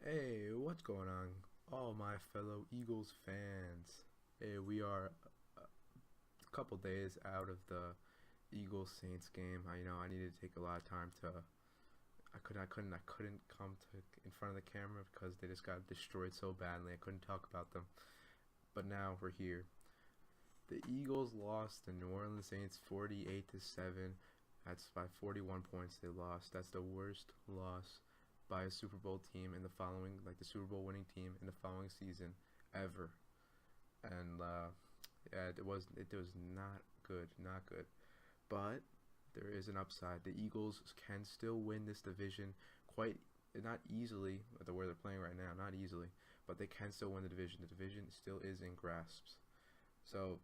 Hey, what's going on? All my fellow Eagles fans. Hey, we are a couple days out of the Eagles Saints game. I needed to take a lot of time to. I couldn't come to in front of the camera because they just got destroyed so badly. I couldn't talk about them. But now we're here. The Eagles lost the New Orleans Saints 48-7. That's by 41 points they lost. That's the worst loss by a Super Bowl team in the following, like the Super Bowl winning team in the following season ever. And yeah, it was not good, not good. But there is an upside. The Eagles can still win this division quite not easily, the way they're playing right now, not easily, but they can still win the division. The division still is in grasps. So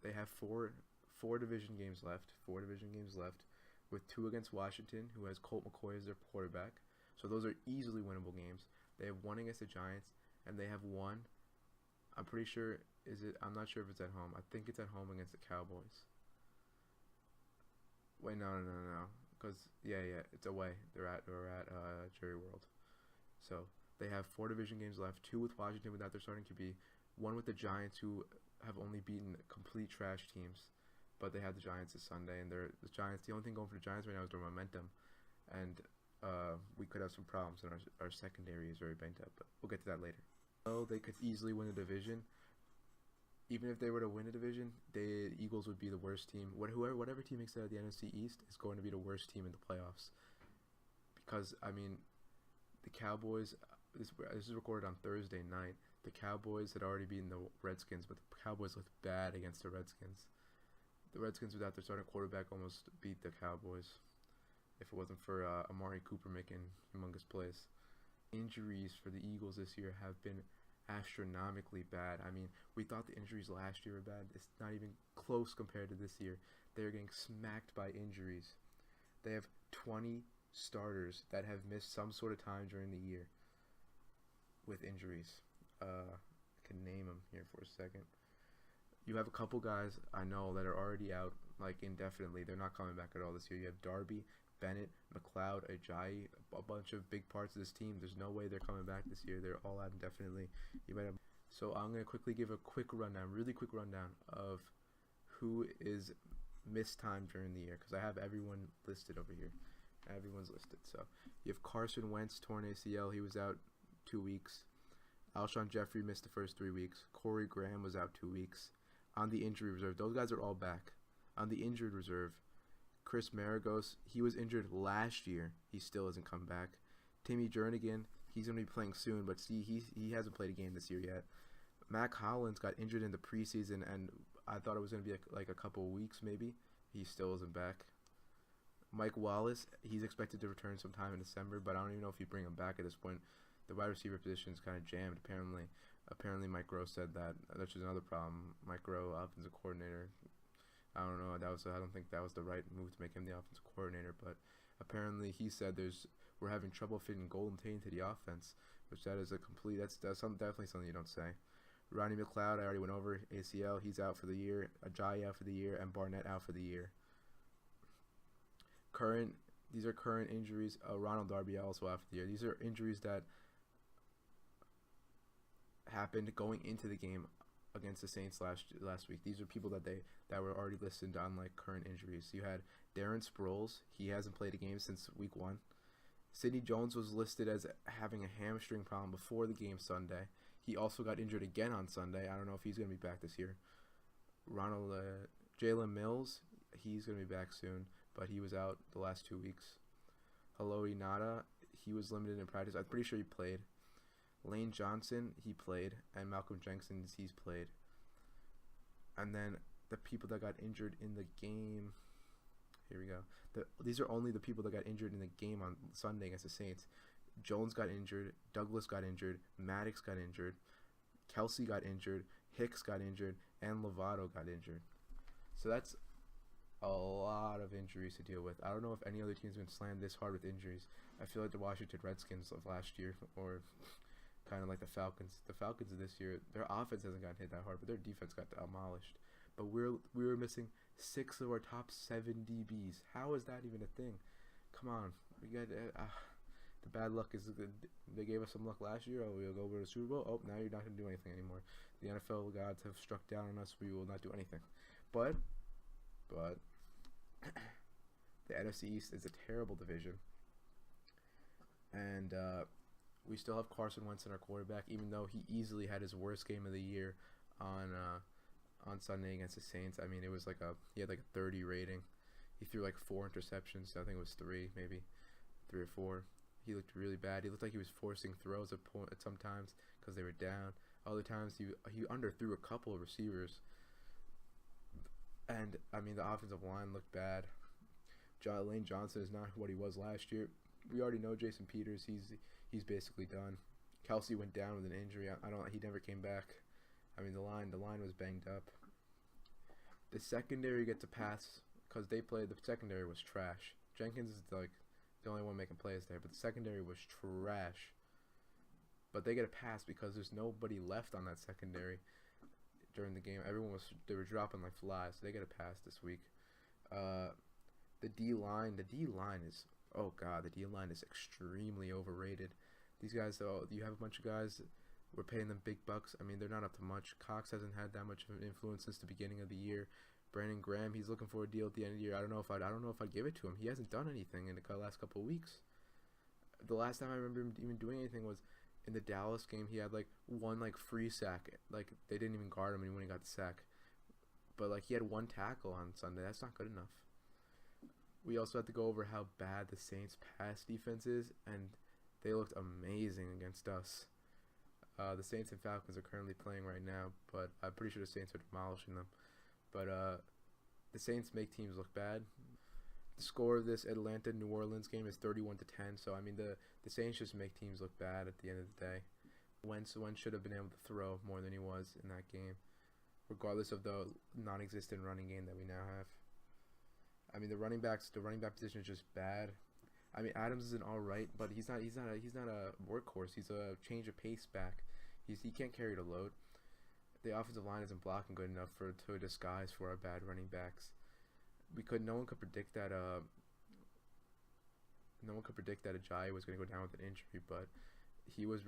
they have four division games left. Four division games left, with two against Washington, who has Colt McCoy as their quarterback. So those are easily winnable games. They have one against the Giants, and they have one. I'm pretty sure I'm not sure if it's at home. I think it's at home against the Cowboys. Wait, no. Because it's away. We're at Jerry World. So they have four division games left. Two with Washington without their starting QB. One with the Giants, who have only beaten complete trash teams. But they have the Giants this Sunday, and the Giants. The only thing going for the Giants right now is their momentum, and we could have some problems, and our secondary is very banged up. But we'll get to that later. So they could easily win the division. Even if they were to win the division, the Eagles would be the worst team. Whatever team makes it out of the NFC East is going to be the worst team in the playoffs. Because the Cowboys. This is recorded on Thursday night. The Cowboys had already beaten the Redskins, but the Cowboys looked bad against the Redskins. The Redskins, without their starting quarterback, almost beat the Cowboys if it wasn't for Amari Cooper making humongous plays. Injuries for the Eagles this year have been astronomically bad. I mean, we thought the injuries last year were bad. It's not even close compared to this year. They're getting smacked by injuries. They have 20 starters that have missed some sort of time during the year with injuries. I can name them here for a second. You have a couple guys I know that are already out, like, indefinitely. They're not coming back at all this year. You have Darby, Bennett, McLeod, Ajayi, a bunch of big parts of this team. There's no way they're coming back this year. They're all out indefinitely. So I'm going to quickly give a really quick rundown of who is missed time during the year, because I have everyone listed over here. Everyone's listed. So you have Carson Wentz, torn ACL. He was out 2 weeks. Alshon Jeffrey missed the first 3 weeks. Corey Graham was out 2 weeks. On the injury reserve, those guys are all back. On the injured reserve, Chris Maragos, he was injured last year. He still hasn't come back. Timmy Jernigan, he's going to be playing soon, but see, he hasn't played a game this year yet. Mac Hollins got injured in the preseason, and I thought it was going to be like a couple of weeks maybe. He still isn't back. Mike Wallace, he's expected to return sometime in December, but I don't even know if you bring him back at this point. The wide receiver position is kind of jammed, apparently. Apparently, Mike Rowe said that. That's just another problem. Mike Rowe, offensive coordinator. I don't know. I don't think that was the right move to make him the offensive coordinator. But apparently, he said we're having trouble fitting Golden Tate into the offense, which that's definitely something you don't say. Ronnie McLeod, I already went over ACL. He's out for the year. Ajayi out for the year, and Barnett out for the year. These are current injuries. Ronald Darby also out for the year. These are injuries that happened going into the game against the Saints last week. These are people that were already listed on like current injuries. You had Darren Sproles. He hasn't played a game since week 1. Sidney Jones was listed as having a hamstring problem before the game Sunday. He also got injured again on Sunday. I don't know if he's going to be back this year. Jalen Mills, he's going to be back soon, but he was out the last 2 weeks. Haloti Ngata, he was limited in practice. I'm pretty sure he played. Lane Johnson, he played, and Malcolm Jenkins, he's played. And then the people that got injured in the game, here we go. These are only the people that got injured in the game on Sunday against the Saints. Jones got injured, Douglas got injured, Maddox got injured, Kelsey got injured, Hicks got injured, and Lovato got injured. So that's a lot of injuries to deal with. I don't know if any other team's been slammed this hard with injuries. I feel like the Washington Redskins of last year, or kind of like the Falcons. The Falcons of this year, their offense hasn't gotten hit that hard, but their defense got demolished. But we were missing 6 of our top 7 DBs. How is that even a thing? Come on, we got The bad luck is good. They gave us some luck last year. Oh, we'll go over to the Super Bowl. Oh, now you're not going to do anything anymore. The NFL gods have struck down on us. We will not do anything. But the NFC East is a terrible division, and we still have Carson Wentz in our quarterback, even though he easily had his worst game of the year on Sunday against the Saints. I mean, it was he had like a 30 rating. He threw like 4 interceptions. I think it was 3, maybe 3 or 4. He looked really bad. He looked like he was forcing throws at sometimes because they were down. Other times he underthrew a couple of receivers. And I mean, the offensive line looked bad. Lane Johnson is not what he was last year. We already know Jason Peters. He's basically done. Kelsey went down with an injury. He never came back. I mean, the line was banged up. The secondary gets a pass because the secondary was trash. Jenkins is like the only one making plays there, but the secondary was trash. But they get a pass because there's nobody left on that secondary during the game. They were dropping like flies. So they get a pass this week. The D line is extremely overrated. These guys, you have a bunch of guys. We're paying them big bucks. I mean, they're not up to much. Cox hasn't had that much of an influence since the beginning of the year. Brandon Graham, he's looking for a deal at the end of the year. I don't know if I'd give it to him. He hasn't done anything in the last couple of weeks. The last time I remember him even doing anything was in the Dallas game. He had like one free sack. Like they didn't even guard him when he got the sack. But he had 1 tackle on Sunday. That's not good enough. We also have to go over how bad the Saints' pass defense is, and they looked amazing against us. The Saints and Falcons are currently playing right now, but I'm pretty sure the Saints are demolishing them. But the Saints make teams look bad. The score of this Atlanta-New Orleans game is 31-10, so I mean the Saints just make teams look bad at the end of the day. Wentz should have been able to throw more than he was in that game, regardless of the non-existent running game that we now have. I mean the running back position is just bad. I mean Adams is an all right, but he's not a workhorse. He's a change of pace back. He can't carry the load. The offensive line isn't blocking good enough to disguise for our bad running backs. No one could predict that Ajayi was going to go down with an injury, but he was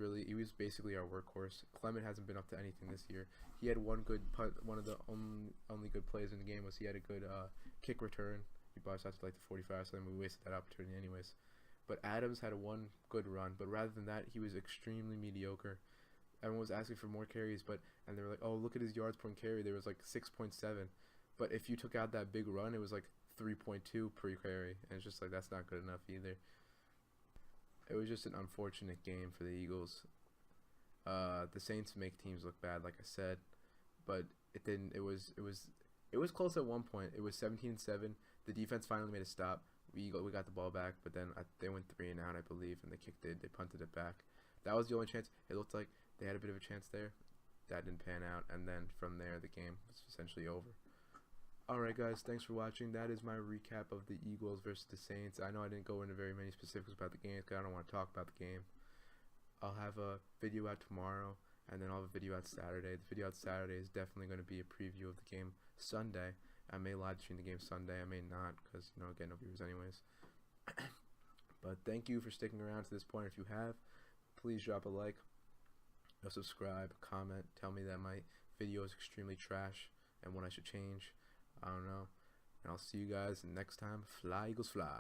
basically our workhorse. Clement hasn't been up to anything this year. He had one good punt. One of the only good plays in the game was he had a good kick return. He brought us out to like the 45, so then we wasted that opportunity anyways. But Adams had one good run, but rather than that, he was extremely mediocre. Everyone was asking for more carries, and they were like, oh, look at his yards per carry. There was like 6.7. But if you took out that big run, it was like 3.2 per carry. And it's just like, that's not good enough either. It was just an unfortunate game for the Eagles. The Saints make teams look bad, like I said. But it didn't. It was close at one point. It was 17-7. The defense finally made a stop. We got the ball back, but then they went 3 and out, I believe, and they punted it back. That was the only chance. It looked like they had a bit of a chance there. That didn't pan out, and then from there, the game was essentially over. Alright guys, thanks for watching. That is my recap of the Eagles versus the Saints. I know I didn't go into very many specifics about the game because I don't want to talk about the game. I'll have a video out tomorrow, and then I'll have a video out Saturday. The video out Saturday is definitely going to be a preview of the game Sunday. I may live stream the game Sunday, I may not, because, again, no viewers anyways. But thank you for sticking around to this point. If you have, please drop a like, subscribe, comment, tell me that my video is extremely trash and what I should change. I don't know. And I'll see you guys next time. Fly, Eagles, fly.